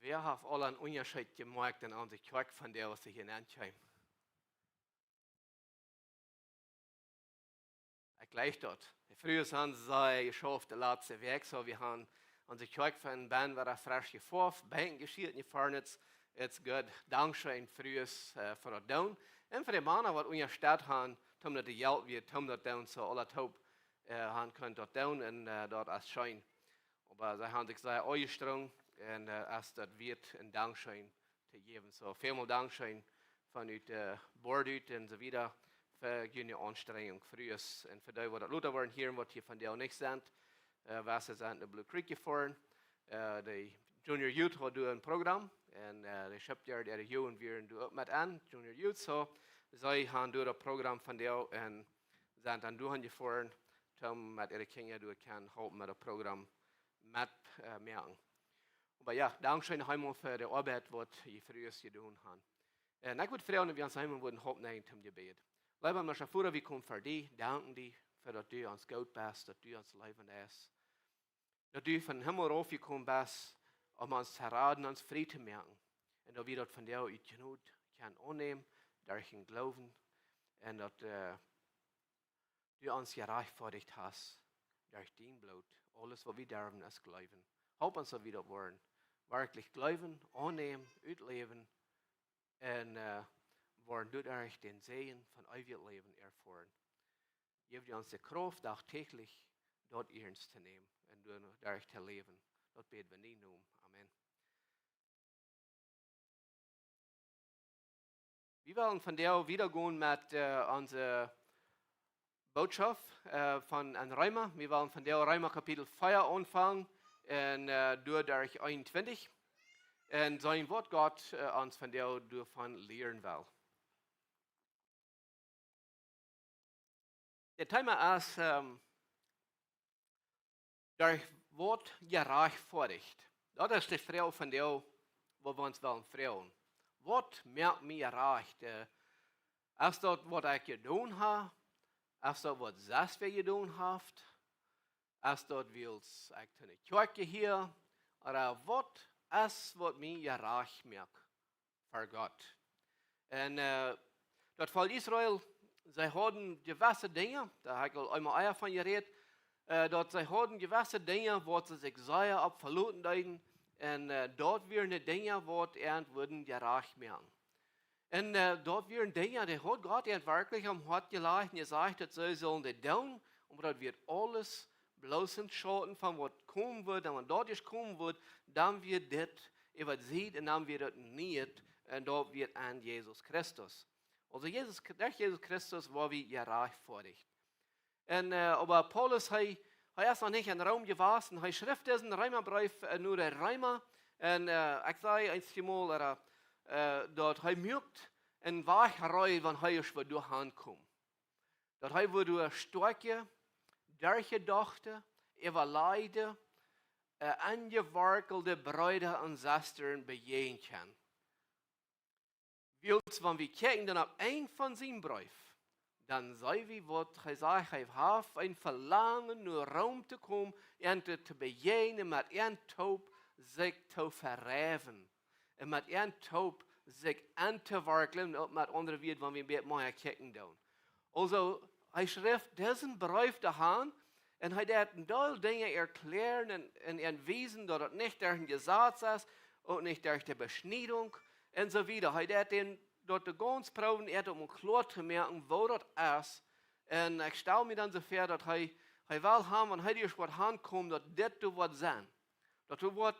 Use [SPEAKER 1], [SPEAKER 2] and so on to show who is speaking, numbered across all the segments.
[SPEAKER 1] Wer hat alle einen Unterschied gemacht in unserer Kirche von der, was ich hier nennt? Gleich dort. Früher haben sie geschafft, der letzte Weg, so wir haben unsere Kirche von Ben war frisch gefahren, Ben geschieht nicht vorne, jetzt gut, Dankeschön früher für das Down. Und für die Männer, die in der Stadt haben, haben die Geld, wir haben das Down, so alle Taub haben können dort Down und dort als Schein. Aber sie haben sich sehr eingestrungen und als das wird ein Dankeschön zu geben. So vielmal Dankeschön von der Bord und so weiter. Für jene Anstrengung früher. Und für die, die das Luther waren hier, was hier von der auch nicht sind, was sie sind in Blue Creek gefahren. Die Junior Youth hat ein Programm. Und die Schöpfer der Jungen wir auch mit an, Junior Youth. So, sie haben das Programm von der und sind dann durchgefahren, um mit ihren Kindern durchzuhalten mit dem Programm mitmachen. Aber ja, Dankeschön einmal für die Arbeit, die ihr früher getan habt. Und ich würde fragen, wir uns einmal hauptnehmen zum Gebet. Lieber Mr. wir kommen für dich, danken dir, für dass du uns gut bist, dass du uns Leben ist. Dass du von Himmel rauf gekommen bist, um uns zu raten, uns frei zu machen. Und dass wir das von dir aus Genut können annehmen, durch den Glauben. Und dass du uns gerechtfertigt hast, durch dein Blut. Alles, was wir dürfen, ist glauben. Help uns, dass wir das wollen. Wirklich glauben, annehmen, ausleben. Und wollen durch den Segen von ewigem Leben erfahren. Geef ons de kracht dagtäglich dort ernst te nemen en door daar te leven. Dat beten we niet noemen. Amen. Wir wollen von der wiedergehen mit unserer Botschaft von ein Römer. Wir wollen von der Römer Kapitel 4 anfangen und durch 21. Und sein Wort Gott uns von der davon lehren will. Der Thema ist, der Wort gerechtfertigt. Das ist die Frage von der, wo wir uns wollen fragen. Was macht mir recht? Ist das, was ich getan habe? Ist das, was selbst wir getan haben? Ist das, wie ich in der Kirche hier? Oder was ist, was mir recht macht für Gott? Und das Volk Israel, sie hatten gewisse Dinge, da habe ich einmal von geredet, dass sie hatten gewisse Dinge, wo sie sich sehr abverloren haben. Und dort werden Dinge, die würden gerecht machen. Und dort werden Dinge, die hat Gott wirklich am Hart gelegt und gesagt, dass sie sollen das tun. Und das wird alles bloß entschauen von was kommen wird. Und wenn dort nicht kommen wird, dann wird das übersehen und dann wird das nicht. Und dort wird an Jesus Christus. Also durch Jesus Christus war wir gerechtfertigt. Und aber Paulus, er ist noch nicht in Rom gewesen. Er schrift diesen Römerbrief nur der Römer. Und ich sage einmal, dass er merkt, in welcher Reihe, wenn er schon durch ankommt. Dass er durch starke, durchgedachte, überleide, angewerkelte Brüder und Schwestern begegnen kann. Wenn wir kijken dann auf ein von seinen Briefen, dann sei wie was er sagt, er hat ein Verlangen, nur Raum zu kommen und zu begegnen, mit ihrem Taub sich zu verreven. Und mit ihrem Taub sich anzuwerkeln, und mit anderen wird, wenn wir ein bisschen mehr kijken tun. Also, er schrift diesen Brief daheim, und er hat alle Dinge erklären und erwiesen, dass es nicht durch ein Gesetz ist und nicht durch die Beschneidung und so weiter. Er hat den dort die ganz proben, um klar zu merken, wo das ist. Und ich stelle mir dann so vor, dass er will haben, wenn er dir was ankommt, dass das was sein. Dass du was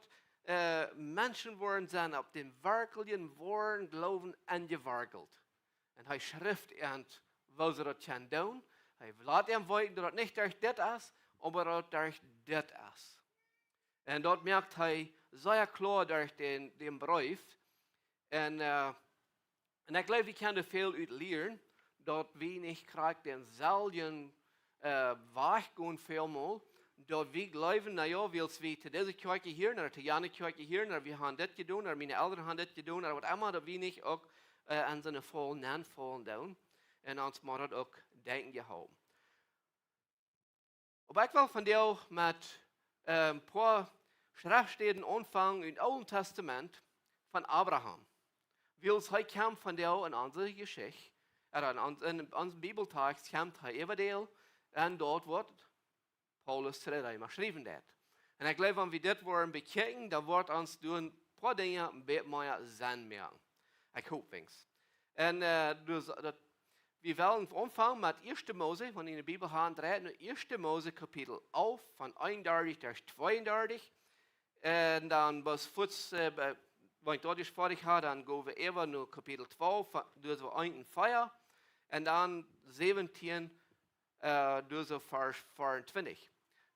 [SPEAKER 1] Menschen worden sein, auf den wirklichen wahren Glauben angewerkelt. Und er schrift wo sie das können tun. Er lässt ihm weiten, dass das nicht durch das ist, aber dass durch das ist. Und dort merkt er sehr klar durch den Brief. Und ich glaube, wir können viel lernen, dass wir nicht gerade den selben Weg gehen vielmal, dass wir glauben, naja, wir zu dieser Kirche hier, oder zu jener Kirche hier, oder wir haben das getan, oder meine Eltern haben das getan, oder was immer, dass wir nicht auch an seine vollen Anfallen tun und uns mal das auch denken gehauen. Aber ich will von dir mit ein paar Schriftstellen anfangen im Alten Testament von Abraham. Weil es heute kam von der in unserer Geschichte, in unserem Bibeltext kommt er Evangel und dort wird Paulus zu der Römer geschrieben. Und ich glaube, wenn wir das wollen bekennen, dann wird uns durch ein paar Dinge ein bisschen mehr Sinn merken. Ich hoffe es. Und wir wollen anfangen mit 1. Mose, wenn in der Bibel haben, 1. Mose Kapitel 11, von 31 bis 32. Und dann bis wenn ich dort fertig habe, dann gehen wir über nur Kapitel 12, durch so 1 und 4. Und dann 17, durch so Vers 24.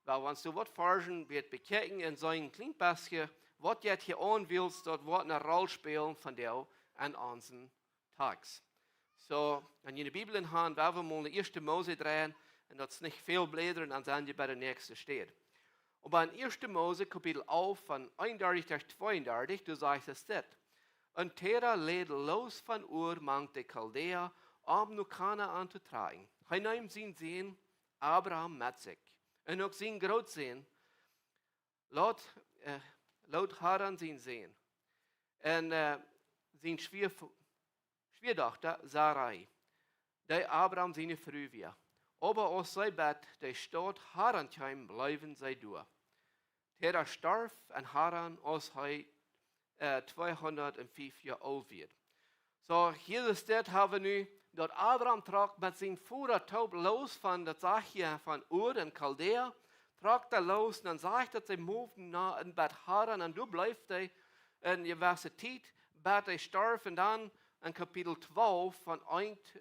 [SPEAKER 1] Weil wenn du was forschen, wird bekennen in so einem kleinen bisschen, was jetzt hier an willst, dort wird eine Rolle spielen von dir an unseren Tags. So, wenn ihr die Bibel in Hand, werden wir mal die 1. Mose drehen, und das ist nicht viel blättern, dann sind wir bei der nächsten steht. Aber in 1. Mose, Kapitel 11, von 31 bis 32, du sagst es das. Und Terah lädt los von Ur, mang die Chaldea, nur keiner anzutragen. Er nimmt sein Sohn, Abraham, mit sich. Und auch sein Großsohn, laut Haran sein Sohn. Und sein Schwiegertochter, Sarai. Der Abraham seine Frau war. Aber aus sein Bett, der Stadt Haranheim, bleiben sei durch. Terah starb an Haran, als er 205 Jahre alt wird. So, hier ist das, haben wir dort Abraham tragt mit seinem Bruder Taub los von, das sagt hier, von Ur in Chaldea, tragt er los und dann sagt er, sie moven nach in Bad Haran und du bleibst in der Universität, Bad er starb und dann in Kapitel 12 von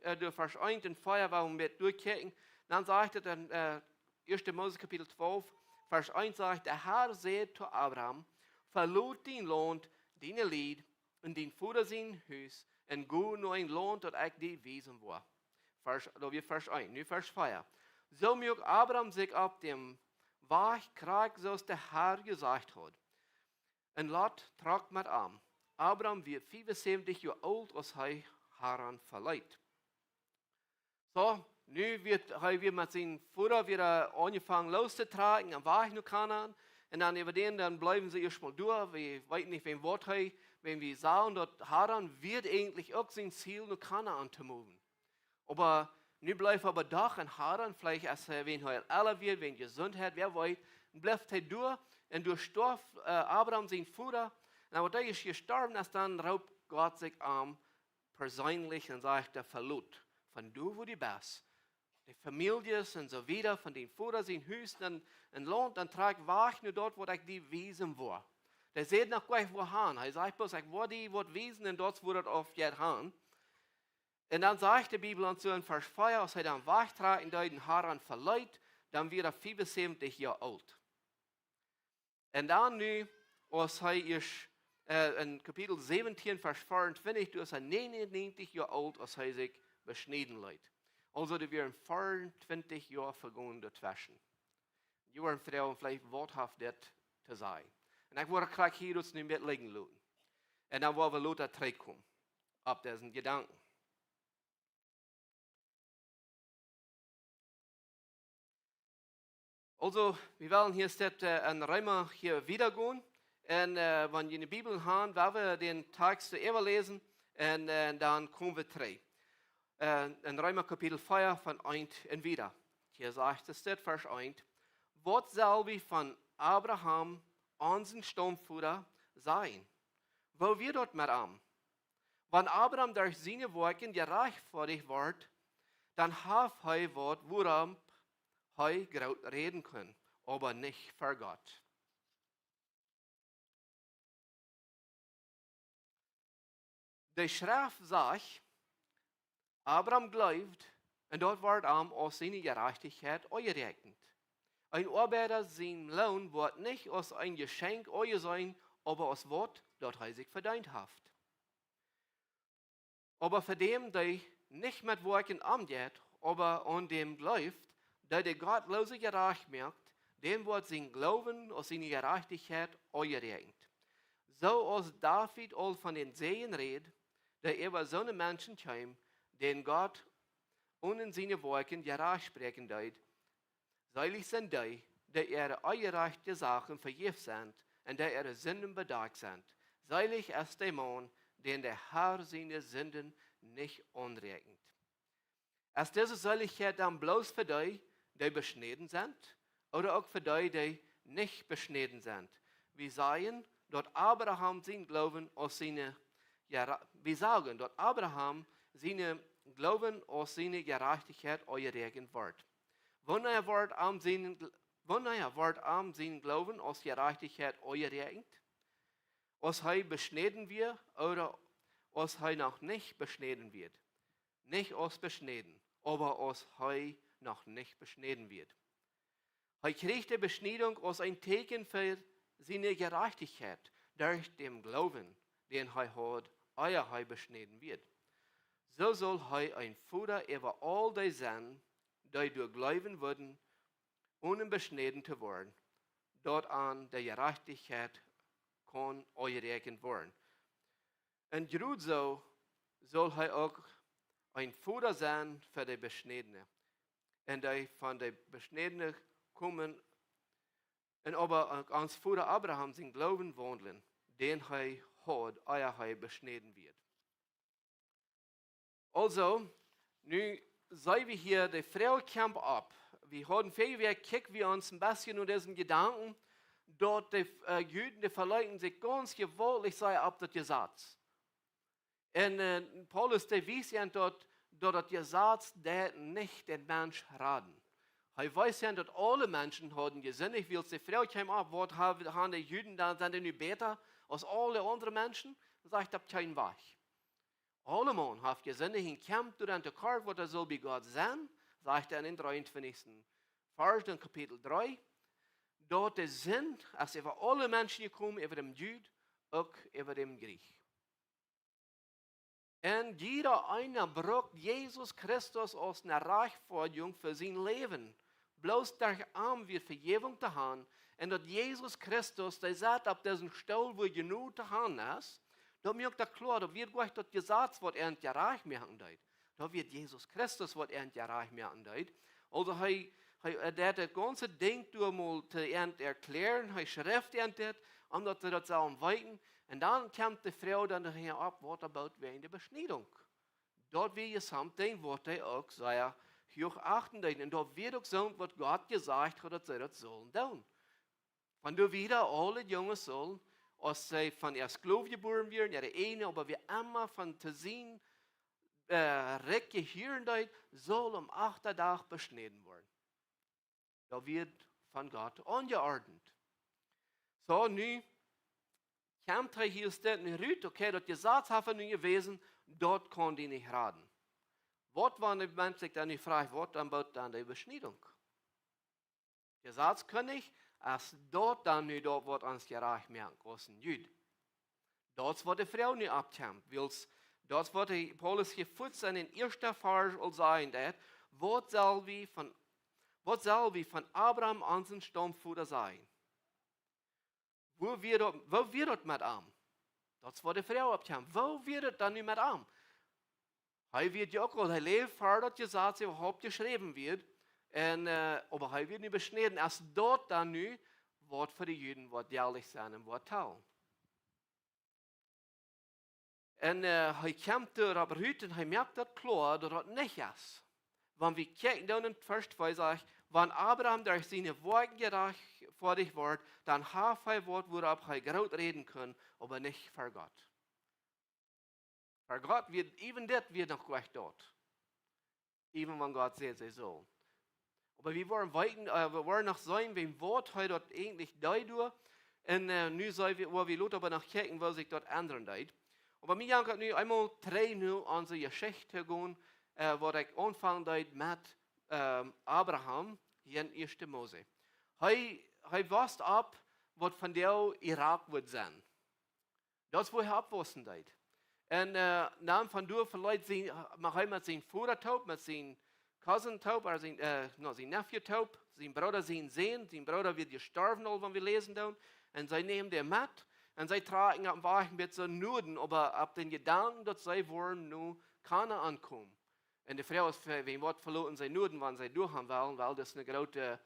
[SPEAKER 1] der Vers 1 und 4, warum wir durchkicken, dann sagt er dann, 1. Mose Kapitel 12, Vers 1 sagt, der Herr sagt zu Abraham, verlot den Lohn, deine Lied, und den Fuder sein Haus, und go nur ein Lohn, dat ich die wiesen war. Vers 1, nu Vers 4. So mög Abraham sich auf dem Weg kriegen, so der Herr gesagt hat. Und Lot tragt mit arm. Abraham wird 75 Jahre alt, als er Haran verleiht. So, nu wird er mit seinem Fuder wieder angefangen loszutragen, am Weg nach Kanaan. Und dann über den, dann bleiben sie erstmal durch. Wir wissen nicht, wen Wort hat. Wenn wir sagen, dort Haran wird eigentlich auch sein Ziel, nach Kanaan zu moven. Aber nu bleibt aber doch in Haran, vielleicht als wenn er älter wird, wenn Gesundheit, wer weiß, bleibt er durch. Und durch starb Abraham sein Bruder. Und aber da ist gestorben, als dann raubt Gott sich persönlich und sagt, der verlot. Von du, wo du bist. Die Familie und so wieder, von den Vater sind höchst und lohnt, dann trage ich nur dort, wo ich die Wesen war. Der sieht noch gleich, wohin. Er sagt bloß, ich war die, wo Wesen und dort wurde auf jetzt hin. Und dann sagt die Bibel uns so in Vers 4, als er dann wegtrat und den Haran verleiht, dann wird er 75 Jahre alt. Und dann nu, als er ist, in Kapitel 17, Vers 24, ist er 99 Jahre alt, als er sich beschnitten leidt. Also, da wären 24 Jahre vergangen dazwischen. Die waren Frauen vielleicht worthaft das zu sein. Und ich wollte gleich hier uns nicht mitlegen lassen. Und dann wollen wir Luther zurückkommen, auf diesen Gedanken. Also, wir wollen hier ein Römer hier wiedergehen. Und wenn wir in die Bibel haben, werden wir den Text lesen und dann kommen wir zurück. In Römer Kapitel 4 von 1 und wieder. Hier sagt es, Vers 1, was soll wie von Abraham, unseren Stammvater, sein? Wo wir dort mit ihm? Wenn Abraham durch seine Werke gerecht vor dich wird, dann hat er Wort, woran er gut reden kann, aber nicht für Gott. Die Schrift sagt, Abraham glaubt, und dort wird ihm aus seiner Gerechtigkeit angerechnet. Ein Arbeiter, sein Lohn wird nicht aus ein Geschenk sein, aber aus Wort, dort er sich verdient hat. Aber für den, der nicht mit Worten angeht, aber an dem glaubt, der die Gottlose gerecht merkt, dem wird sein Glauben aus seiner Gerechtigkeit angerechnet. So als David all von den Seen redet, der über so eine Menschen kam, den Gott und in seine Worten gerecht sprechen wird, seilig sind die, die ihre ungerechte Sachen vergift sind und die ihre Sünden bedeckt sind. Seilig ist der Mann, den der Herr seine Sünden nicht anrechnet. Ist diese Seiligkeit dann bloß für die, die beschnitten sind, oder auch für die, die nicht beschnitten sind? Wir sagen, dort Abraham sein Glauben aus seine, wir sagen, dort Abraham seine Glauben aus seiner Gerechtigkeit angerechnet wird. Wenn er wird am seinen Glauben aus Gerechtigkeit angerechnet, als er beschnitten wird oder als er noch nicht beschnitten wird. Nicht aus beschnitten, aber als er noch nicht beschnitten wird. Er kriegt die Beschneidung als ein Zeichen für seine Gerechtigkeit durch den Glauben, den er hat, ehe er beschnitten wird. So soll er ein Vater über all die sein, die durch Glauben würden, ohne beschnitten zu werden, dort an der Gerechtigkeit kann angerechnet werden. Und gerade so soll er auch ein Vater sein für die Beschnittenen. Und die von den Beschnittenen kommen, und aber ans Vater Abraham sein Glauben wandeln, den er hat, ehe er beschnitten wird. Also, nun sehen wir hier, die Frau kommt ab. Wir haben viel kicken wir uns ein bisschen unter diesen Gedanken, dort die Juden, die verleugnen sich ganz gewaltig sei ab das Gesetz. Und Paulus, der wies ja dort, dat je zaad dat nicht den Mensch raden. Hij weiß ja, dat alle Menschen haben gesinnig, wil die Frau kwam ab, wat haben die Juden, dan zijn die nu beter als alle andere Menschen? Dan sagt dat kein Weg. Alle Mann haben gesinnig, in Kampf durch den Kart, wat soll bei Gott sein, sagt in 23. Vers, in Kapitel 3. Dort ist Sinn, als über alle Menschen gekommen, über den Jud, auch über den Griech. Und jeder einer braucht Jesus Christus als eine Rechtfertigung für sein Leben. Bloß durch Arm wird Vergebung zu haben. Und dass Jesus Christus, der sagt, auf diesen Stuhl, wo genug zu haben ist, da merkt er klar, da wird gleich das gesagt, was er nicht reich machen wird. Da wird Jesus Christus, was er nicht reich machen wird. Also der das ganze Ding mal zu erklären, er schrift das, um das zu sagen, weiten. Und dann kommt die Frau dann daher ab, was about wegen der Beschneidung. Dort will je something, was er auch sehr hoch achten. Und dort wird auch so, was Gott gesagt hat, dass sie das sollen tun. Wenn du wieder alle Jungen sollen, als sie von erst Glaube geboren werden, ja der eine, aber wir immer von zu sehen, Recke hier soll am 8. Tag beschnitten werden. Da wird von Gott angeordnet. So, nu kommt er hier steht in Rüt, okay, das gesagt haben nun gewesen, dort kann die nicht raten. Was war der Mensch sich dann nicht fragt, was dann baut dann die Beschneidung? Der Satz kann ich, als dort dann nicht dort wird ans gerecht mehr großen Jüd. Dort wird die Frau nicht abkämpft, weil dort wird Paulus gefutzt in den ersten Vers sein, was soll wie von Abraham an sein Stammvater sein? Wo wird das mit ihm? Das war die Frau abkämpft. Wo wird das dann nicht mit ihm? Er wird ja auch, er lebt vor, dass gesagt überhaupt geschrieben wird. Aber er wird nicht beschnitten. Erst dort dann nicht, was für die Juden wird jährlich sein und wird teilen. Und er kommt aber heute und er merkt das klar, dass das nicht ist. Wenn wir kicken, dann in Vers 2 sagt, wenn Abraham durch seine Worte gerecht vor dich wird, dann hat er Wort, worauf er gut reden kann, aber nicht für Gott. Für Gott wird, even das wird noch gleich dort. Even wenn Gott sagt, er soll. Aber wir wollen weiten, wir wollen noch sein, wem Wort heute dort eigentlich da durch. Und nu sei wir, wo wir Lot aber noch kicken, wo sich dort ändern deit. Aber mir jankt nu einmal 3 nu an so Geschichte gehen, wo ich anfangen deit mit Abraham hier in 1. Mose. Er wusste ab, was von der Irak wird sein. Das, wo er abwussten deit. Und dann von dort vielleicht mach er mit seinem Vater taub, mit seinem Cousin taub, oder sein Nephew taub, sein Bruder sehen, sein Bruder wird gestorben, wenn wir lesen dann. Und sie nehmen den mit und sie tragen am Wagen mit so Nuden, aber ab den Gedanken, dass sie wollen nur keiner ankommen. Und die Frau ist für wen Wort verloren, sie Nuden, wenn sie durch haben wollen, weil das eine große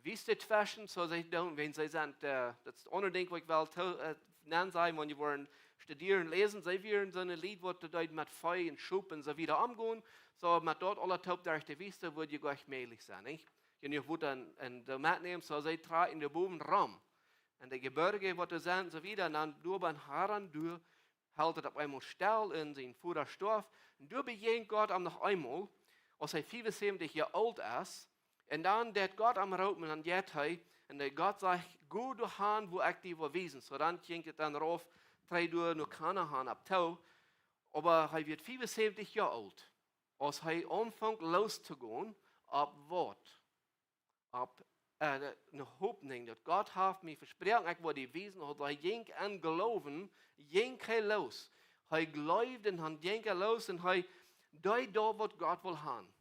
[SPEAKER 1] Wüste zwischen, so sie dann, wenn sie sind, das unbedingt, was ich will, nennen sie, wenn sie wollen studieren, lesen, sie werden so ein Lied, was dort mit Feuer und Schub und so wieder umgehen, so mit dort alle Taub durch die Wüste, würde ich gleich mehlig sein, nicht? Und ich würde dann der mitnehmen, so sie tragen in den Boden rum. Und die Gebirge, was da sind, so wieder, und dann durch den Haaren, durch, haltet auf einmal still in seinen Futterstoff, und durch begegnet Gott am noch einmal, als er 75 Jahre alt ist, und dann der Gott am Raum, und dann geht er, und der Gott sagt, gut du Han, wo ich die verwiesen. So dann ging es dann rauf, 3 Uhr nur keine Han ab Tau, aber er wird 75 Jahre alt, als er anfängt loszugehen, ab Wort. Ab eine Hoffnung, dass Gott hat mir versprochen, ich werde die Wesen, und er ging an Glauben, ging er los. Er glaubt und er ging los und er deut da, was Gott will haben.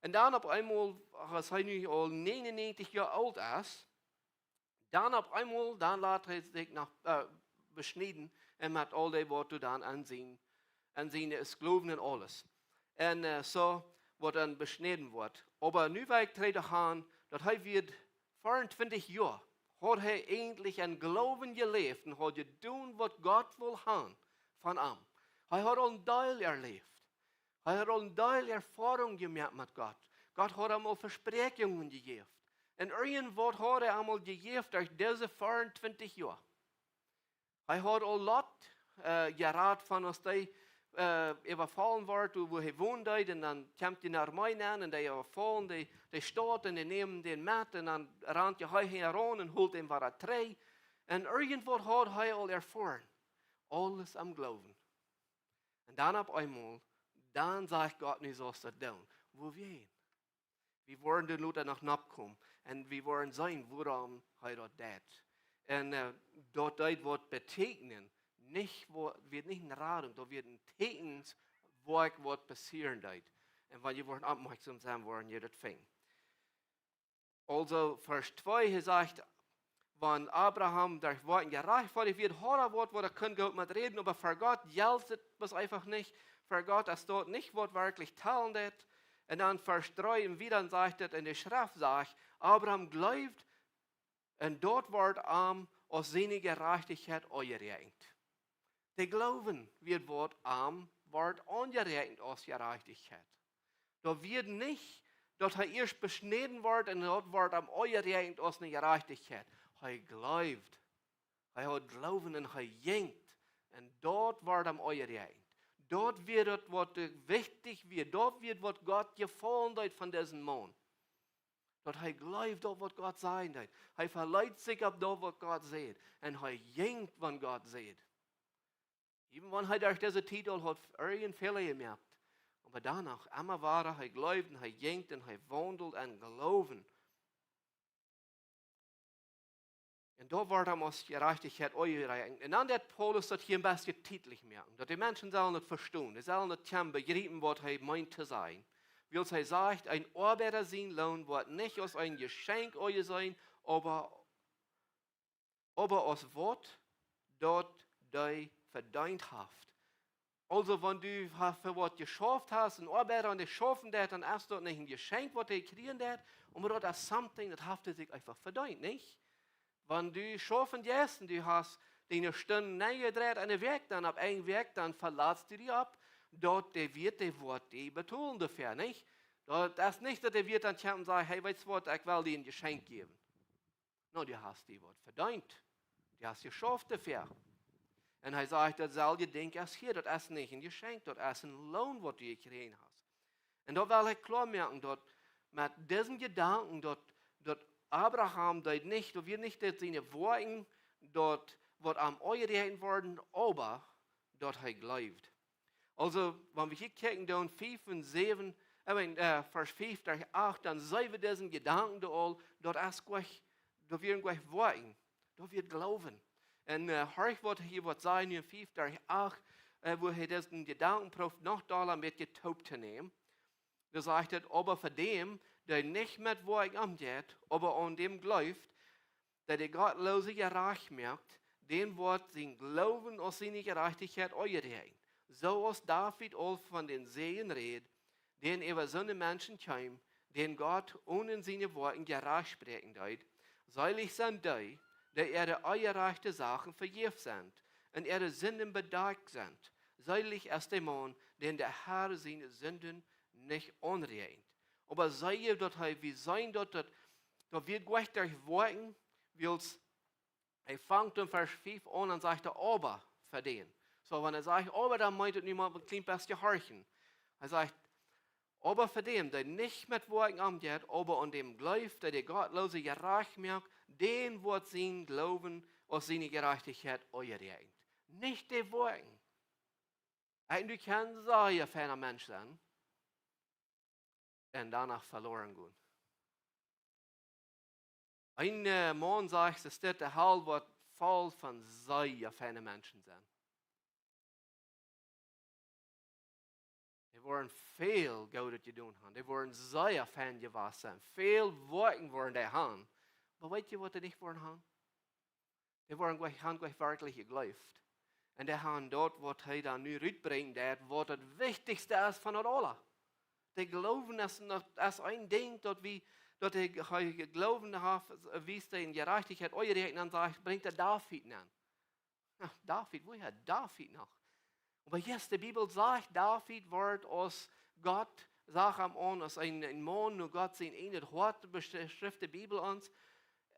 [SPEAKER 1] Und dann auf einmal, als er nu al 99 Jahre alt ist, dann auf einmal, dann lässt er sich nach beschneiden und mit all dem, was du dann ansehen ist Glauben und alles. Und so, was dann beschnitten wird. Aber nu weil ich trete an, dass er wird 24 Jahre, hat er eigentlich ein Glauben gelebt und hat getan, was Gott will haben von ihm. Er hat einen Teil erlebt. Er hat einen Teil Erfahrung gemacht mit Gott. Gott hat einmal Versprechungen gegeben. Und irgendwas hat er einmal gegeben durch diese 24 Jahre. Er hat ein Lot geraten von uns, die überfallen wird, wo er wohnt, und dann kommt die Armee an, und die überfallen, die steht, und die nehmen den mit, und dann rennt die heran und holt ihm ein Trei. Und irgendwo hat er all erfahren. Alles am Glauben. Und dann auf einmal, dann sagt Gott nicht, so das tun. Wo wir hin? Wir wollen den Luther noch nachkommen. Und wir wollen sein, woran er dort tät. Und dort wird betegnen, wird nicht ein Raten, da wird ein Tekens, was passieren wird. Und wenn ihr aufmerksam sein wollen, ihr das fängt. Also, Vers 2, sagt, wenn Abraham durch Worten gerecht wurde, wird harder Wort, wo er kann Gott mit reden, aber für Gott gilt es einfach nicht. Für Gott ist dort nicht, was wirklich teilen wird. Und dann Vers 3 im Wieder sagt es in der Schrift, sagt, Abraham glaubt, und dort wird aus seiner Gerechtigkeit angerechnet. Der Glauben wird wird angerechnet aus Gerechtigkeit. Da wird nicht, dass er erst beschnitten wird und dort wird angerechnet aus einer Gerechtigkeit. Er glaubt, er hat Glauben und er jenkt. Und dort wird angerechnet. Dort wird es, was wichtig wird. Dort wird, was Gott gefallen hat von diesem Mann. Dort er glaubt, dort was Gott sein wird. Er verleiht sich auf dort, was Gott sieht. Und er jenkt, wenn Gott sieht. Even wenn er durch diese Titel hat irgendeinen Fehler gemacht. Aber danach, immer war er glaubt und er jenkt und er wandelt und glauben. Und da wird er aus Gerechtigkeit angerechnet. Und dann wird Paulus das hier ein bisschen titelig merken. Dass die Menschen sollen nicht verstehen. Sie sollen nicht begreifen, was er meint zu sein. Weil er sagt, ein Arbeiter sein Lohn wird nicht aus einem Geschenk euch sein, aber aus Wort, dort du verdient hast. Also, wenn du für was geschafft hast, ein Arbeiter und geschaffen hat, dann ist dort nicht ein Geschenk, was er kriegen hat, aber das ist something, das hat er sich einfach verdient, nicht? Wenn du schaffen gehst und du hast deine Stunden neigedreht an den Weg, dann ab einem Weg, dann verlässt du dich ab, dort wird der Wort die betonen dafür, nicht? Das ist nicht, dass der wird dann kommen und sagen, hey, weißt du was, ich will dir ein Geschenk geben. No, du hast die Wort verdient. Du hast geschafft dafür. Und er sagt, das soll dir denken, das hier, das ist nicht ein Geschenk, das ist ein Lohn, was du gekriegt hast. Und da will ich klar merken, dort mit diesen Gedanken, dort Abraham, dort wir nicht seine Worte, dort wird am Euren worden, aber dort er glaubt. Also, wenn wir hier gucken, dann 5 und 7, Vers 5, 8, dann sehen wir diesen Gedanken dort werden gleich Worten, da wird Glauben. Und heuch wird hier was sein, in 5, 8, wo er diesen Gedanken probt, noch da mit getaubt zu nehmen. Da sagt er, aber für dem, der nicht mit Worten umgeht, aber an dem glaubt, der die Gottlose gerecht merkt, den wird sein Glauben aus seiner Gerechtigkeit angerechnet. So als David auch von den Seen redet, den über so eine Menschen kam, den Gott ohne seine Worte gerecht sprechen wird, seilig sind die ihre ungerechte Sachen vergeben sind und ihre Sünden bedeckt sind. Seilig ist der Mann, den der Herr seine Sünden nicht anrechnet. Aber sei dort wie sein dort wird gleich durch Worten, er fängt in Vers 5 an und sagt, aber für den. So, wenn er sagt, aber, dann meint er niemand ein klein bisschen horchen. Er sagt, aber für den, der nicht mit Worten umgeht, aber an dem glaubt, der die Gottlose gerecht merkt, den wird sein Glauben aus seiner Gerechtigkeit angerechnet. Nicht die Worten. Du kannst sehr feiner Mensch sein und danach verloren gehen. Ein Mann sagt, dass der Hall wird voll von sehr feinen Menschen sein. Die wollen viel Gutes tun haben. Die wollen sehr fein gewesen sein. Viel Worten wollen die haben. Aber weißt du, was die nicht wollen haben? Die wollen gleich wirklich geglaubt. Und die haben dort, was er dann nu uitbringt, was das Wichtigste ist von allen. Die glauben, dass ein Ding, dass die glauben haben, wie es in Gerechtigkeit euer dann sagt, bringt der David an. Ach, David, woher David noch? Aber jetzt, die Bibel sagt, David wird aus Gott, sagt am an, als ein Mann, nur Gott sein ähnelt, hört beschrift die Bibel uns.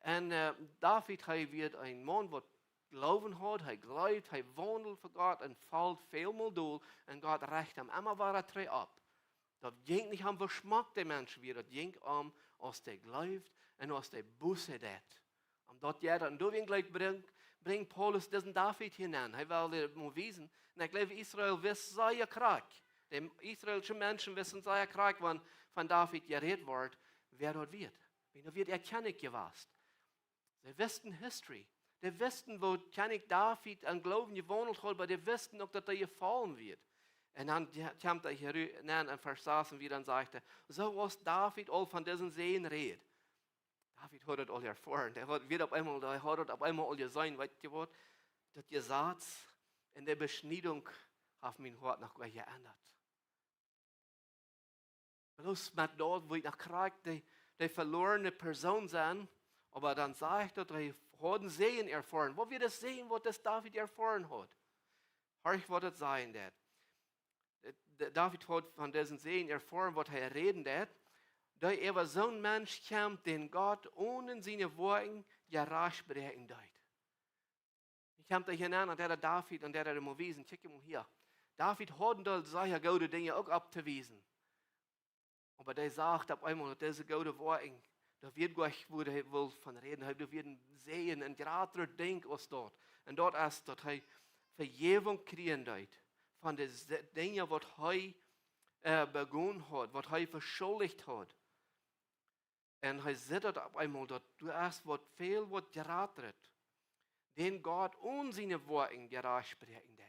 [SPEAKER 1] Und David wird ein Mann, Glauben hat, hij glaubt, hij wandelt für Gott und fällt vielmal durch und Gott rächt ihm immer wieder ab. Das ging nicht am Geschmack der Menschen wieder, das ging aus der glaubt und aus der Buße dat. Und dort jeder, und du gleich bringt Paulus diesen David hinein. Er will dir wissen, und ich glaube, Israel wissen sehr krank. Die israelischen Menschen wissen sehr krank, wenn von David geredet wird, wer dort wird. Wer wird erkennen gewusst. Sie wissen History. Die wissen, wo König David an Glauben gewohnt hat, aber die wissen auch, dass er gefallen wird. Und dann kommt er hier in Vers 6 wieder und sagte, so was David all von diesen Seen redet. David hat das all erfahren. Der hat auf einmal all gesehen, weißt du was? Das Gesetz in der Beschneidung hat mein Hort noch gleich geändert. Bloß mit dort, wo ich nach Krieg die verlorene Person sind, aber dann sagt er, die haben Sehen erfahren. Wo wir das sehen, was das David erfahren hat. Hörch, was das sein wird. David hat von diesen Sehen erfahren, was er reden wird. Da er so ein Mensch kam, den Gott ohne seine Worte gerecht sprechen wird. Ich komme da hinein und der David und der mal wiesen, check mal hier. David hat dort solche gute Dinge auch abzuwiesen. Aber der sagt auf einmal, diese gute Worte, da wird gleich, wo er will von reden, da wird sehen, ein grader Ding aus dort. Und dort ist, dass er Vergebung kriegen wird. Von den Dingen, was er begonnen hat, was er verschuldigt hat. Und er sagt auf einmal, dass du hast, was viel, was geraten den Gott ohne seine Worte gerecht sprechen wird.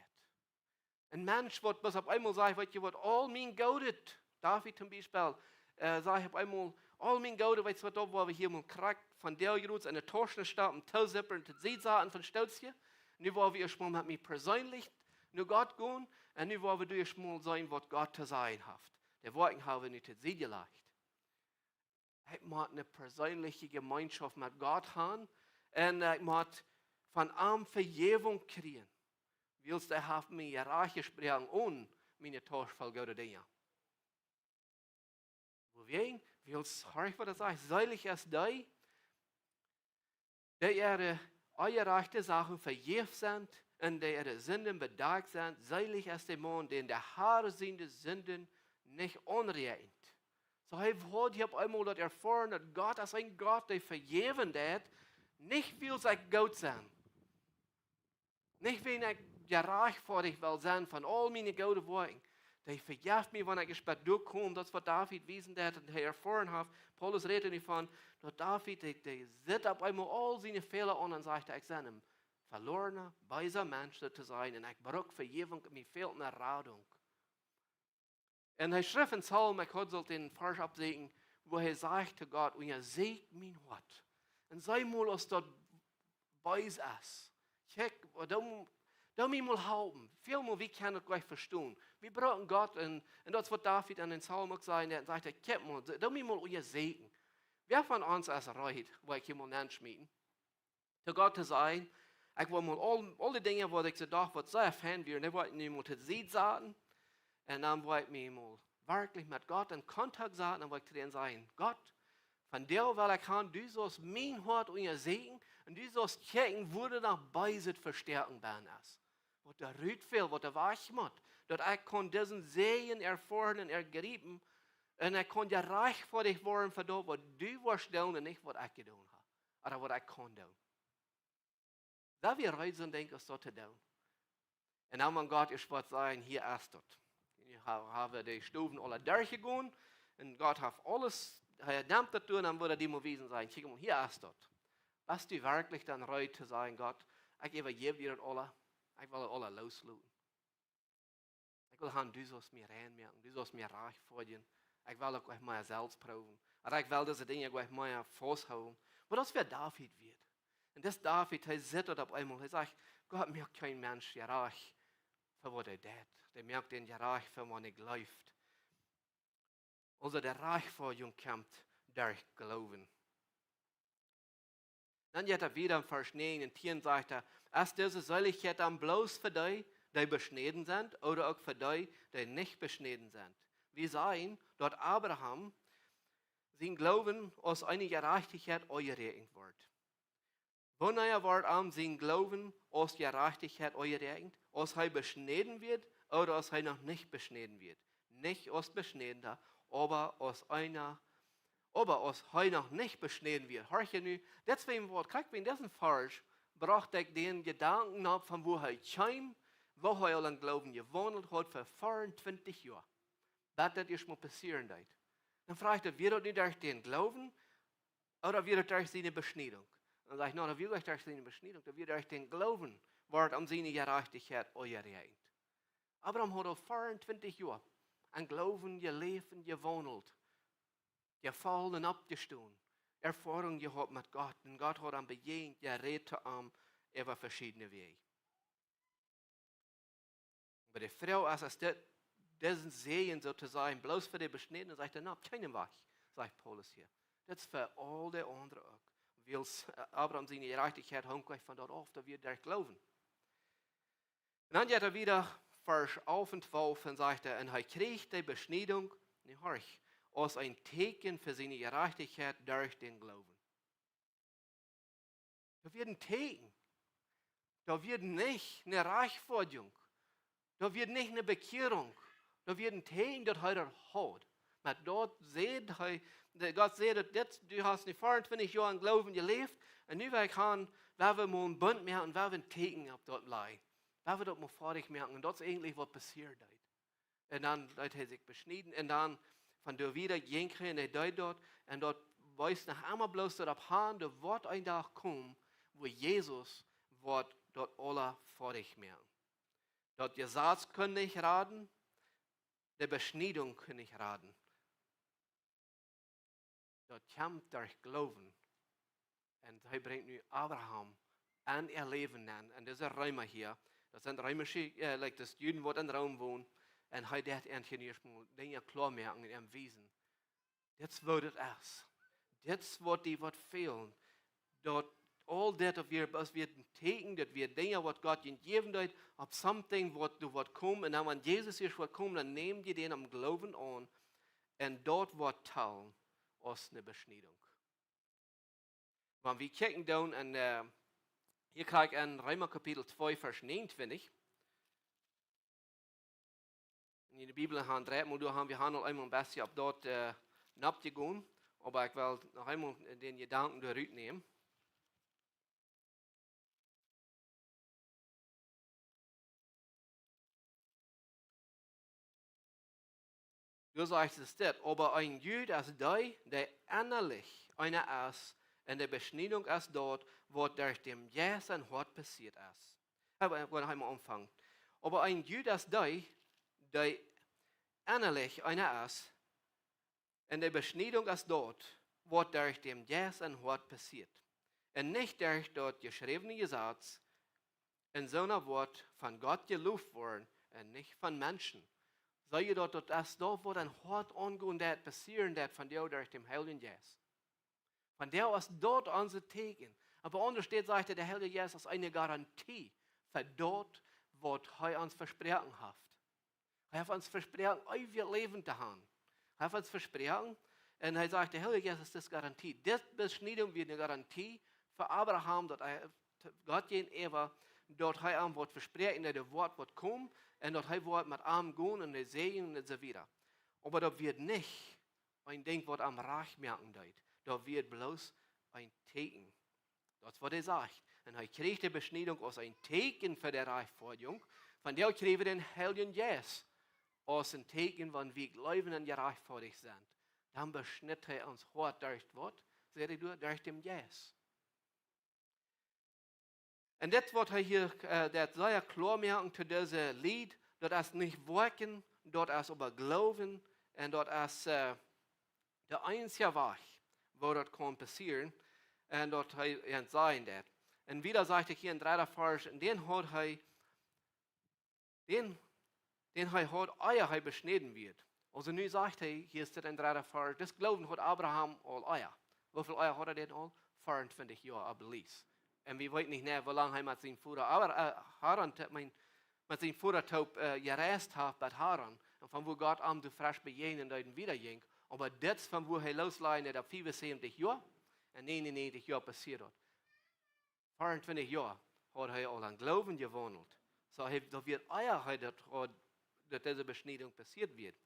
[SPEAKER 1] Ein Mensch, was auf einmal sagt, weißt du, was all mein Gaudet, David zum Beispiel, sagt auf einmal, all mein Gaudet, weißt du, was da, wo wir hier mal kriegt, von der Gerutz an der Torschen starten, und Tausippen und Seesaten von Stelzchen. Nu wollen wir erstmal mit mir persönlich nur Gott gehen, und nu wollen wir erstmal sein, was Gott zu sein hat. Der Worten haben wir nicht zu sehen leicht. Ich muss eine persönliche Gemeinschaft mit Gott haben, und ich muss von ihm Vergebung kriegen. Willst du haben mir Rache sprechen ohne meine Tauschfall gute Dinge? Wogegen willst du hören, was er sagt? Seilig ist der, der ihre rechte Sachen vergeben sind und der ihre Sünden bedeckt sind. Seilig ist der Mann, den der Herr seine Sünden nicht unreint. So ich habe einmal das erfahren, dass Gott ist ein Gott, der vergeben hat, nicht will sein Gott sein. Nicht wenn ich gerecht vor dich will sein von all meinen guten Worten. Der vergibt mich, wenn ich spät durchkomme, das was David wiesen hat und er erfahren hat. Paulus redet nicht von, dass David, der sieht auf einmal all seine Fehler an und sagt, ich sei ein verlorener, weiser Mensch zu sein und ich brauche Vergebung, mir fehlt eine Radung. Und er schrieb in Psalm, ich sollte den Vers absehen, wo er sagt zu Gott, und ihr seht mein Wort. Und sei mal, was dort weis ist. Check, da mich mal halten. Vielmal, wie kann ich gleich verstehen? Wir brauchen Gott, und das wird David an den Psalm auch sagen, der sagt, check mal, da mich mal euer Segen. Wer von uns ist recht, wo ich hier mal anschmieden? Zu Gott zu sein, ich will mal alle Dinge, wo ich so dachte, was sehr fan wäre, ich wollte nicht mal zu sehen sagen, und dann wollte ich mich mal wirklich mit Gott in Kontakt sagen, dann wollte ich zu denen sagen, Gott, von der, weil ich kann, du sollst mein Wort und ihr Segen, und du sollst checken, wo du nach Beisit verstärken werden ist. Was der Rüt will, was der weich macht, dass ich kann diesen Segen erfahren und ergrieben, und ich kann ja reich vor dich werden, für das, was du wirst tun, und nicht, was ich getan habe, oder was ich kann tun. Da wir reisen, denken, es dort zu tun. Und dann, wenn Gott ist, wird sagen, hier ist das. Ich habe die Stufen alle durchgegangen, und Gott hat alles, er nimmt das tun, dann würde die mal wissen sein, hier ist das. Was du wirklich dann reut zu sagen, Gott, ich gebe dir alle, ich will alle loslassen. Ich will haben, du sollst mir reinmerken, du sollst mir reich vorgehen. Ich will auch gleich mal selbst proben. Aber ich will diese Dinge gleich mal festhalten. Aber das wird David wird. Und das David, er sitzt auf einmal, er sagt, Gott merkt kein Mensch reich für was er tut. Der merkt den reich für was er läuft. Also der reich vor Jung kommt durch Glauben. Dann geht er wieder im Vers 9 und 10 sagt er, ist diese Seligkeit dann bloß für die, die beschnitten sind, oder auch für die, die nicht beschnitten sind. Wir sehen, dort Abraham, sein Glauben aus einer Gerechtigkeit eingerechnet wird. Wanneer wordt aan zijn Glauben als Gerechtigkeit euer als hij beschneden wird oder als hij noch nicht beschneden wird. Nicht als Beschnedener, aber als hij noch nicht beschneden wird. Hör je nu, deswegen wordt, kijk, wenn das ein Vers, bracht ich den Gedanken ab, von wo hij kwam, wo hij al an Glauben gewandelt hat für 24 Jahre. Das ist mal passieren. Dann fragt er, wird er nicht durch den Glauben oder wird er durch seine Beschneidung? Dann sage ich, no, dann wird er durch seine Beschneidung, dann wird er durch den Glauben, wird an seine Gerechtigkeit euer Recht. Abraham hat auf 24 Jahre an Glauben gelebt, gewandelt, gefallen und abgestoßen, Erfahrung gehabt mit Gott und Gott hat ihm begegnet, geredet ihm über verschiedene Wege. Aber die Frau, als es diesen Sehen sozusagen bloß für die Beschnittenen, sagt er, na, keinen Weg, sagt Paulus hier. Das ist für alle anderen auch. Will Abraham seine Gerechtigkeit heimkommen von dort auf, da wird er glauben. Und dann geht er wieder Vers 11 und 12 und sagt er, und er kriegt die Beschneidung, als ein Teken für seine Gerechtigkeit durch den Glauben. Da wird ein Teken. Da wird nicht eine Reichforderung. Da wird nicht eine Bekehrung. Da wird ein Teken, das er hat. Aber dort sieht Gott sieht, du hast nicht 24 Jahre an Glauben gelebt und nu kann wir mal einen Bund machen und wir ein Teken ab dort bleiben. Wir dort mal fertig machen und das ist eigentlich was passiert. Und dann hat er sich beschnitten und dann von der wieder gehen und er dort und dort weiß noch einmal bloß dort haben, da wird ein Tag kommen, wo Jesus wird dort alle fertig machen. Dort Gesetz können nicht raten, der Beschneidung können nicht raten. Dort kommt durch Glauben. Und er bringt nu Abraham an ihr Leben an. Und diese Räume hier, das sind römische, das Juden, die in Raum wohnen. Und er hat erstmal Dinge klar machen in ihrem Wesen. Das wird es. Das wird die, was fehlen. Dort, all das, was wir Teken, dass wir Dinge, was Gott ihnen geben hat, ob something, was du wird kommen, und dann, wenn Jesus ist, wird kommen, dann nehmen die den am Glauben an. Und dort wird teilen. Aus einer Beschneidung. Wenn wir gucken dann an, hier kriege ich an Römer Kapitel 2, Vers 29. In der Bibel haben wir noch einmal ein bisschen ab dort nachgehen, aber ich will noch einmal den Gedanken durchnehmen. Du sagst es das, aber ein Jude als der innerlich einer ist, in der Beschneidung ist dort, wo durch dem Jesus ein Hort passiert ist. Aber ich will noch einmal anfangen. Aber ein Jude als der innerlich einer ist, in der Beschneidung ist dort, wo durch dem Jesus ein Hort passiert. Und nicht durch dort geschriebene Gesetz, in so einer Wort von Gott gelobt worden und nicht von Menschen. Sei je dort, dass dort wo ein Hort angehen, das passieren, das von dir durch den Heiligen Geist. Von der ist dort unser Teken. Aber anders steht, sagt der Heilige Geist, als eine Garantie für dort, wo er uns versprochen hat. Er hat uns versprochen, ewig Leben zu haben. Er hat uns versprochen, und er sagt, der Heilige Geist ist das Garantie. Das Beschneidung wird eine Garantie für Abraham, dass Gott gegenüber, dort er am Wort versprechen, dass das Wort wird kommen, und dort er wird mit Arm gehen und sehen und so weiter. Aber da wird nicht ein Ding, was am Reich merken wird. Da wird bloß ein Teken. Das ist, was er sagt. Und er kriegt die Beschneidung als ein Teken für die Reichforderung. Von der kriegen wir den Heiligen Geist als ein Teken, wenn wir glauben und gerechtfertigt sind. Dann beschnitt er uns hart durch das Wort, seht ihr, durch den Geist. Und das, was er hier, das soll ja klar machen zu diesem Lied, das ist nicht wirken, das ist aber glauben, und das ist der einzige Weg, wo das kann passieren, und dort er sein das. Und wieder sagt er hier in 3. Vers, den hat Eier beschnitten wird. Also nun sagt er, hier ist das in 3. Vers, das Glauben hat Abraham all Eier. Wie viele Eier hat er denn all? 24 Jahre, abelis. Und wir wissen nicht mehr, wie lange er mit seinem Vater, Haran, mit seinem Vater gereist hat bei Haran. Und von wo Gott am so frisch begegnet und wieder ging. Aber das, von wo er losleitet, ab 75 Jahren und 99 Jahren passiert hat. 24 Jahre hat er al aan Glauben gewandelt. So da wird Eierheit, dass diese Beschneidung passiert wird.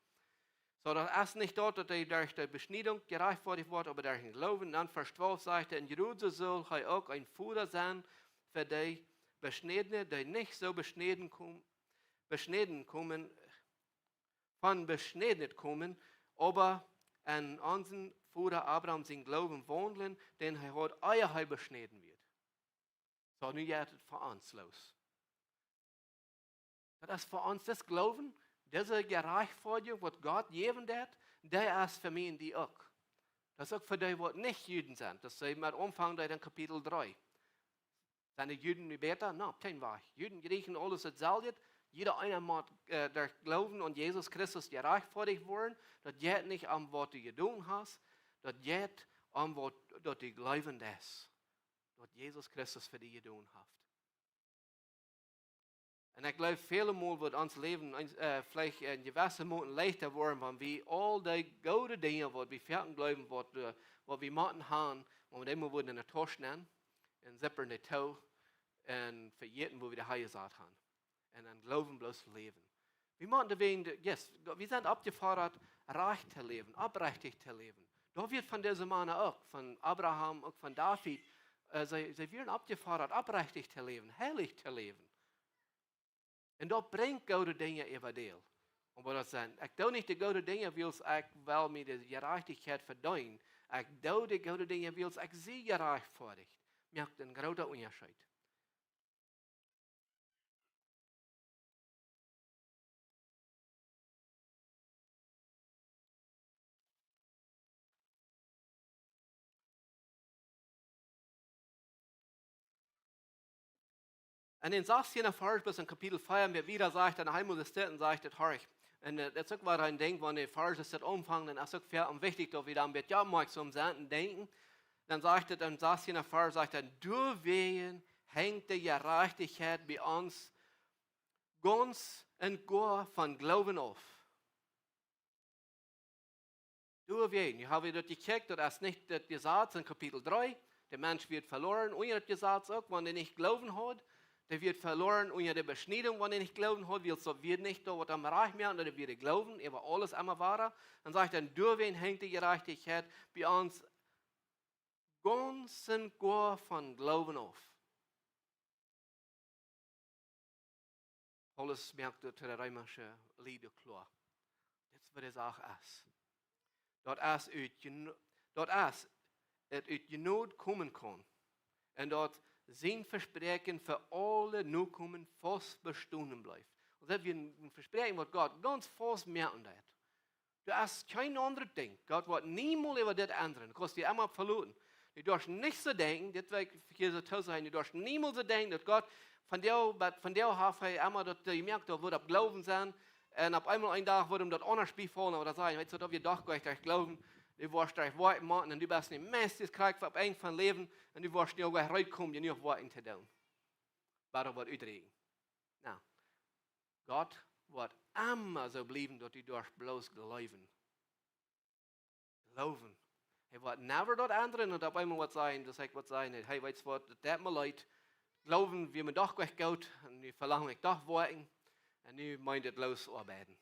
[SPEAKER 1] So, das ist nicht dort, dass er durch die Beschneidung gerecht wird, aber durch den Glauben. Dann Vers 12 sagt er, in Jerusalem soll er auch ein Fuder sein für die Beschnittene, die nicht so beschnitten kommen, von beschnitten kommen, aber an unseren Vater Abraham sein Glauben wandeln, den er hat Eierheit beschnitten wird. So, nun geht es für uns los. Das ist für uns das Glauben, diese Gerechtfertigung, was Gott geben hat, der ist für mich und die auch. Das ist auch für die, die nicht Juden sind. Das sehen wir am Anfang in Kapitel 3. Sind die Juden nicht besser? Nein, kein Wahr. Juden, Griechen, alles dasselbe. Jeder einer muss durch Glauben an Jesus Christus gerechtfertigt worden. Das geht nicht am, was du getan hast. Das geht am, was du glauben lässt. Was Jesus Christus für dich getan hat. Und ich glaube, viele Mal wird uns Leben vielleicht in gewissen Monaten leichter werden, wenn wir all die guten Dinge, die wir fertig glauben, was wir machen haben, und immer würden in der Tasche nehmen, und zippern die Tau, und vergessen, wo wir die Heilige Saat haben. Und dann glauben bloß leben. Wir machen wir sind abgefordert, recht zu leben, abrechtig zu leben. Da wird von diesen Männern auch, von Abraham, auch von David, sie werden abgefordert, abrechtig zu leben, heilig zu leben. En dat brengt goede dingen eventueel. Omdat dat zijn, ik doe niet de goede dingen wils ik wel met de gerechtigheid verdienen. Ik doe de goede dingen wils ik zie gerechtvaardigd. Maakt een grote onderscheid. En in 16 Vers bis in Kapitel 4 mir wieder sagt, an einmal des Dritten sagt, das horch. Und das ist auch ein Ding, wenn die Vers das umfangen, dann ist es auch wichtig, dass wir dann mit ja mal zum Senden denken. Dann sagt er, in 16 Vers sagt er, durch wen hängt die Gerechtigkeit bei uns ganz und gar von Glauben auf. Durch wen? Ich habe dort gekickt, das ist nicht das Gesetz in Kapitel 3. Der Mensch wird verloren, und das Gesetz auch, wenn er nicht Glauben hat. Der wird verloren unter der Beschneidung, wenn er nicht glauben hat, wird nicht da, was am Reich mehr, und er wird glauben, er war alles einmal wahr. Dann sagt er, durch wen hängt die Gerechtigkeit bei uns ganz und gar von Glauben auf. Paulus merkt dort der römische Lieder klar. Das ist, was es auch ist. Dort ist, es uit Genot kommen kann. Und dort sein Versprechen für alle Nachkommen fast bestehen bleibt. Und das wird ein Versprechen, was Gott ganz fast merken hat. Das ist kein anderes Ding. Gott wird niemals über das ändern. Du kannst dir einmal verloren. Du darfst nicht so denken, das will ich so toll sein, du darfst niemals so denken, dass Gott von der Hafe einmal, dass du merkst, da wird Glauben sein, und auf einmal einen Tag wird ihm das anders befallen oder sagen, weißt du, da wird doch gleich glauben, du wirst gleich warten machen, und du bist nicht meistens kriegst auf ein von Leben, und du wirst nicht gleich rauskommen, die nicht warten zu tun. Warum wird übrigens? Na, Gott wird immer so bleiben, dass du darfst bloß glauben. Glauben. Er wird never dort ändern und auf einmal wird sein, dass ich wird sein, hey, weißt du was, das tut mir leid. Glauben, wir mir doch gleich gut, und wir verlangen mich doch warten, und du meint es los arbeiten.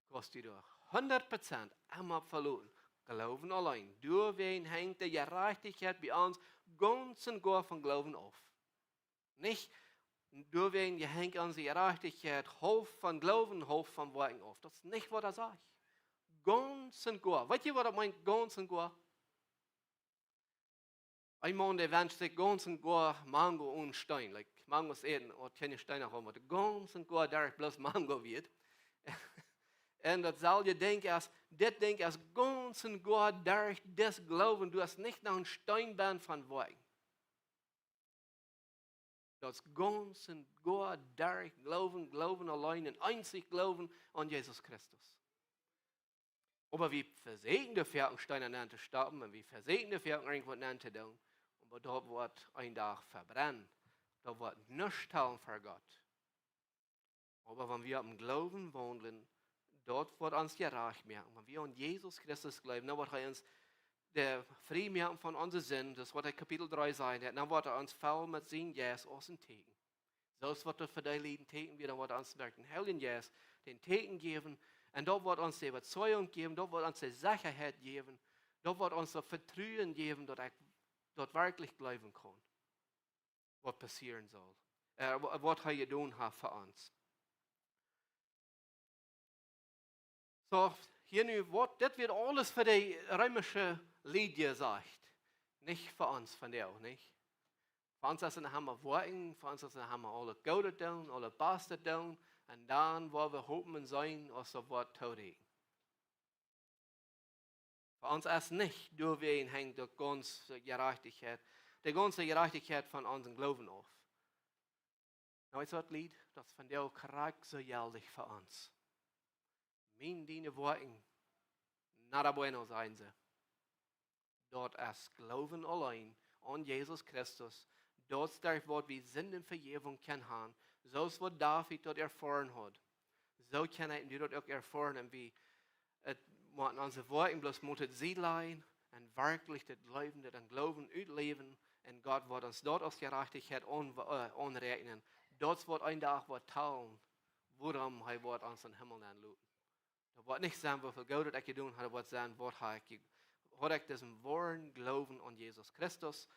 [SPEAKER 1] Du kannst dir durch 100% immer verloren. Glauben allein. Durch wen hängt die Gerechtigkeit bei uns ganz und gar von Glauben auf. Nicht durch wen hängt unsere Gerechtigkeit halb von Glauben, halb von Worten auf. Das ist nicht, was er sagt. Ganz und gar. Weißt du, was er meint, ganz und gar? Ein Mann, der wünscht sich ganz und gar Mango und Stein. Like Mangos eten und keine Steine haben. Ganz und gar, der bloß Mango wird. Und das soll je denken, das denkt als ganz und gar durch das Glauben, du hast nicht noch ein Steinbein von Worten. Das ganz und gar durch Glauben allein und einzig Glauben an Jesus Christus. Aber wie versehen die Ferkensteine nicht zu sterben und wie versehen die Ferken irgendwo nicht zu tun. Aber dort wird ein Tag verbrennen. Da wird nichts tun für Gott. Aber wenn wir am Glauben wandeln, dort wird uns gerecht werden. Wenn wir an Jesus Christus glauben, dann wird er uns der Freimaken von unseren Sinn, das wird Kapitel 3 sein, dann wird uns voll mit seinem Jes aus dem Tegen. Zoals wat er voor die leden teken weer, dan wordt ons naar den Heiligen Geest den teken geven. En dat wordt ons de überzeugung geven, dat wordt ons de zekerheid geven, dat wordt ons dat vertrouwen geven, dat ik dat werkelijk blijven kan. Wat passieren zal. Wat hij gedaan heeft voor ons. So, hier nu, dit wird alles für die römische Lied gesagt. Nicht für uns, von dir auch nicht. Für uns haben wir Worten, für uns haben wir alle Gute tun, alle Beste tun, und dann wollen wir hoffen sein, aus dem Wort taugen. Für uns ist nicht, durch wen hängt die ganze Gerechtigkeit von unserem Glauben auf. Nou, ist das Lied, das von dir korrekt so jährlich für uns. Mein deine Worten, nada bueno sein sie. Dort ist Glauben allein an Jesus Christus. Dort ist das Wort, wie Sündenvergebung kann haben. So ist was David dort erfahren hat. So können wir dort auch erfahren, wie unsere Worte bloß mutet sie leihen und wirklich das Leben, das Glauben ausleben. Und Gott wird uns dort aus Gerechtigkeit anrechnen. Dort wird ein Tag was tun, worum er wird uns den Himmel anluten. Das wird nicht sein, wie viel Geld ich getan habe, wird sein, was hat ich diesen wahren Glauben an Jesus Christus,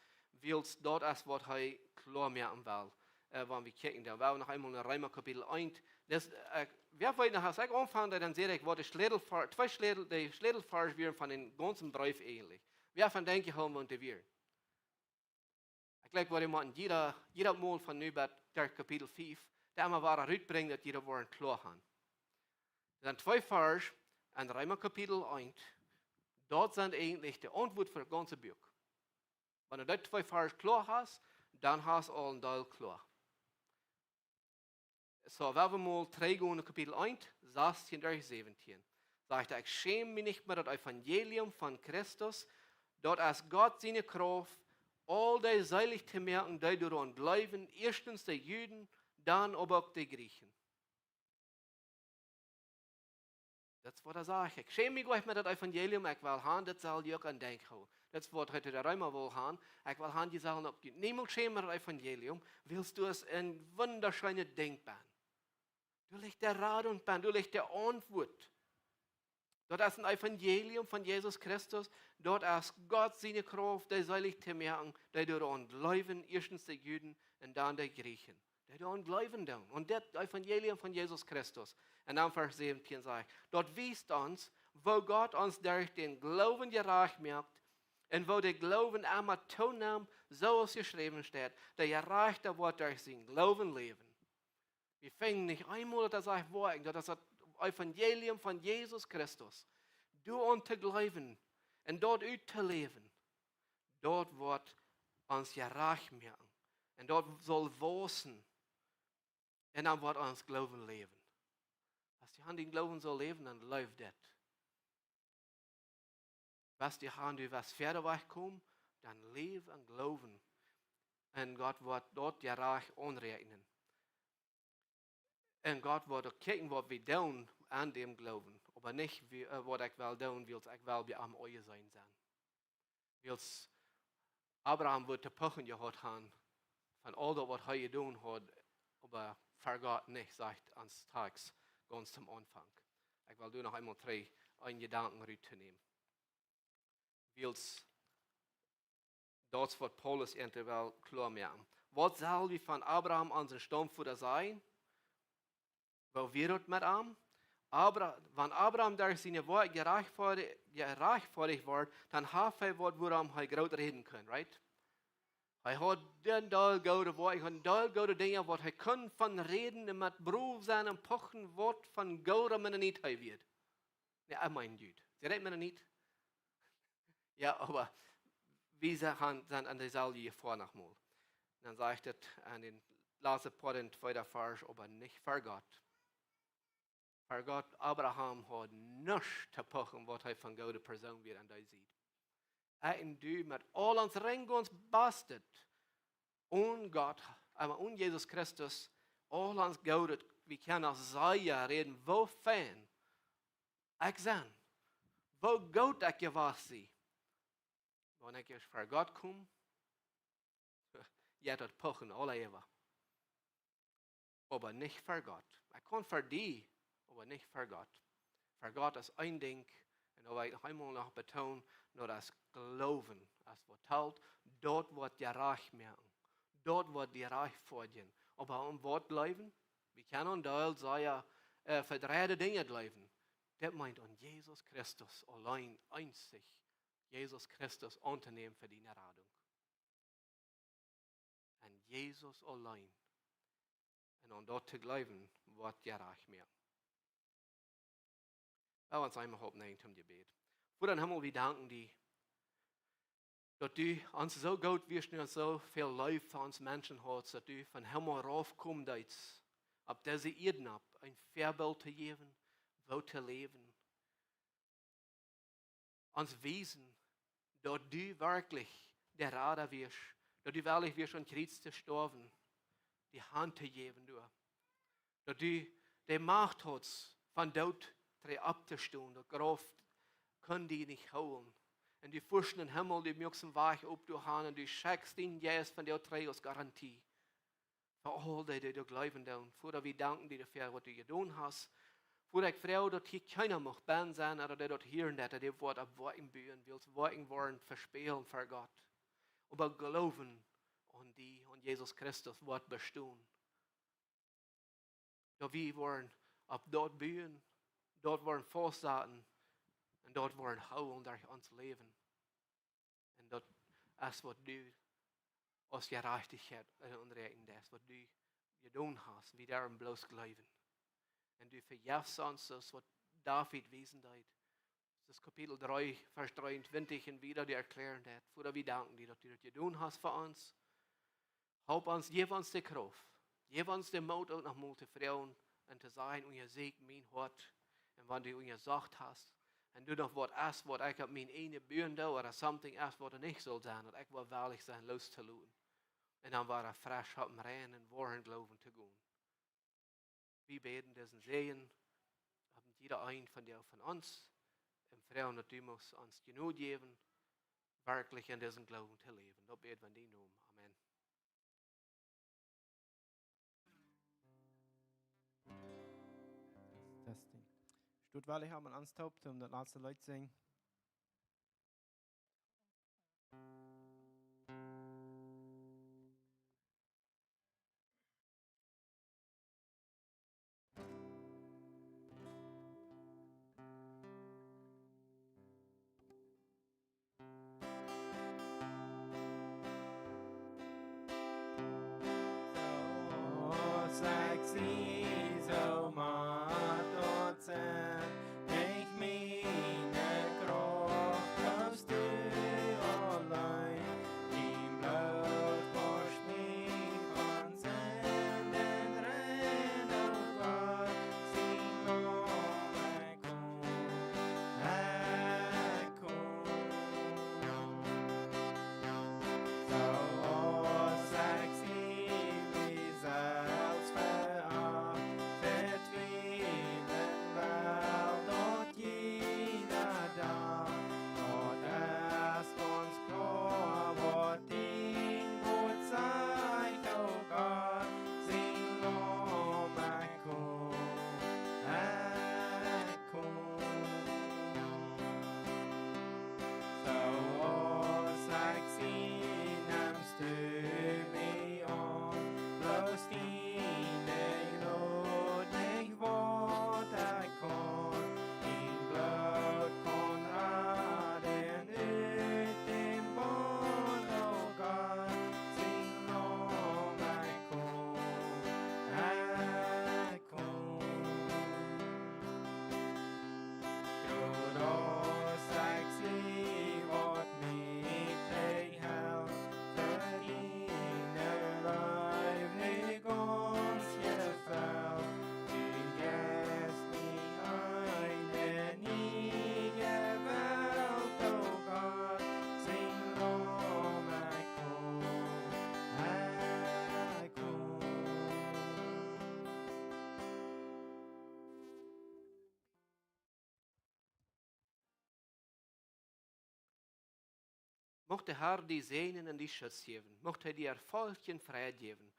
[SPEAKER 1] willst dort erst, was er klar machen will, wenn wir kicken. Da war noch einmal in Römer Kapitel 1. Wer weiß noch, als ich anfange, dann sehe ich, was die Schlädelfahrer wären von den ganzen Brief ähnlich. Wer von denke ich, haben wir wir? Ich glaube, was jemand jeder Mal von Nübert, der Kapitel 5, der immer war rausbringen, dass jeder waren klar haben. Dann 2 Vers in Römer Kapitel 1. Dort sind eigentlich die Antwort für das ganze Buch. Wenn du das 2 Vers klar hast, dann hast du allen Teil klar. So, wenn wir mal 3 gehen, Kapitel 1, 16 durch 17. Sagt er, ich schäme mich nicht mehr das Evangelium von Christus, dort ist Gott seine Kraft, all die seilig zu merken, die daran bleiben, erstens die Juden, dann aber auch die Griechen. Das ist, was er sagt. Ich schäme mich gleich mit dem Evangelium, ich will haben, das soll ich auch an denken. Das ist, was heute der Römer will haben. Ich will haben, die Sachen abgeben. Niemand schäme mit dem Evangelium, willst du es ein wunderschönes Ding bauen. Du legst der Rat und Bahn, du legst der Antwort. Dort ist ein Evangelium von Jesus Christus, dort ist Gott seine Kraft, der soll ich zu merken, der daran glauben, erstens die Juden und dann die Griechen. Der daran glauben dann. Und das Evangelium von Jesus Christus. Und dann Vers 17 sagt, dort wies uns, wo Gott uns durch den Glauben gerecht macht, und wo der Glauben einmal zunimmt, so es geschrieben steht, der Gerechte wird durch seinen Glauben leben. Wir fangen nicht einmal, das sagt, das ist das Evangelium von Jesus Christus. Du und zu glauben und dort zu leben, dort wird uns gerecht machen. Und dort soll wachsen. Und dann wird uns Glauben leben. Was die Hand in Glauben soll leben, dann läuft das. Was die Hand über das Pferdeweg kommt, dann lebe und glauben. Und Gott wird dort gerecht anrechnen. Und Gott wird auch gucken, was wir tun an dem Glauben. Aber nicht, was ich will tun, will ich will wie am Euer sein. Wils Abraham wird die Pochen gehabt haben, von all das, was er getan hat, aber vergat nicht, sagt ans Tags, ganz zum Anfang. Ich will noch einmal 3 Gedanken rübernehmen. Wils das, was Paulus will klar machen. Was soll wie von Abraham unser Stammvater sein? Weil wir dort mit ihm. Wenn Abraham durch seine Worte gerechtfertigt wird, dann hat er was, worum er gut reden kann, right? Er hat den gute Worte, gute Dinge, was er kann von reden, und mit Beruf sein und pochen, Wort von Gott und nicht wird. Ja, ich meine Jüd. Sie redet mir nicht. Ja, aber wie sie sind an der Saal hier vor nochmal. Dann sagt er an den letzten Part in 2. Vers, aber nicht für Gott. Für Gott, Abraham hat nichts zu pochen, was er von Gott Person wird, an der sieht. Er und du mit all uns Ring uns bastet. Und Gott, aber und Jesus Christus, all uns Gott, wir können auch Saia reden, wofern ich sein, wo Gott ich gewahr sie. Wanneer ik voor God kom, ja, dat pochen alle even. Aber nicht für Gott. Ich kann für die, aber nicht für Gott. Für Gott ist ein Ding, und da will ich noch einmal noch betonen, nur das Glauben, das wird halt, dort wird die Reich merken. Dort wird die Reich vorgehen. Aber um Wort bleiben, wir können da sagen, verdrehte Dinge bleiben. Das meint an Jesus Christus allein einzig, Jesus Christus unternehmen für die Errettung. Und Jesus allein. Und an dort zu bleiben, wird ja reich mehr. Lass uns einmal aufnehmen zum Gebet. Vater im Himmel, wir danken dir, dass du uns so gut wirst und so viel Life für uns Menschen hast, dass du von Himmel raufkommst, ab diese Erden ab, ein Vorbild zu geben, wo zu leben. Uns Wesen, dass du wirklich der Rader wirst, dass du wirklich wirst an Kreuz zu sterben, die Hand zu geben, du. Dass du die Macht hast, von dort abzustehen, der Kraft können die nicht holen. Und die Fürsten im Himmel, die müssen weich ob du haben, und du schenkst ihnen jetzt von der Trägers Garantie. Für all die, die du glauben, Vater, wir danken dir dafür, was du getan hast. Vater, ich frage, dass hier keiner macht Ben sein, oder der dort hören, der die Wort abwarten bühen will, warten wollen, verspielen für Gott. Aber glauben an die, an Jesus Christus, wird bestehen. Da wir wollen ab dort bühen, dort wollen fortsetzen, und dort wollen hauen durch uns Leben. Und dort ist, was du aus Gerechtigkeit unrechten, das, was du getan hast, wie darum bloß glauben. Und du verjährst uns das, was David wissen hat. Das ist Kapitel 3, Vers 23 und wieder die erklären hat. Vater, wir danken dir, dass du das getan hast für uns. Help uns, gib uns die Kraft. Gib uns den Mut, auch noch mal zu frauen und zu sagen, und ihr seht mein Wort. Und wenn du ihr gesagt hast, und du noch was hast, was ich auf meine eine Bühne da, oder something hast, was nicht soll sein, und ich will wahrlich sein, loszulassen. Und dann war frisch auf dem Rennen und wahren Glauben zu gehen. Wir beten diesen Segen, haben jeder ein von dir, von uns, im Frauen, dass du musst uns genug geben, wirklich in diesem Glauben zu leben. Da beten wir in deinem Namen. Amen.
[SPEAKER 2] Testing. Stut weil ich haben anstaubt, um das letzte Lied zu singen. Sexy, so macht dort sein, ich meine Kraft aus dir allein, die Blut wascht mich von Sünden rein, oh Gott, sie noch komm. So sexy wie selbst
[SPEAKER 1] Mocht der Herr die segnen und die Schutz geben. Mocht er die Erfolg und Freiheit geben.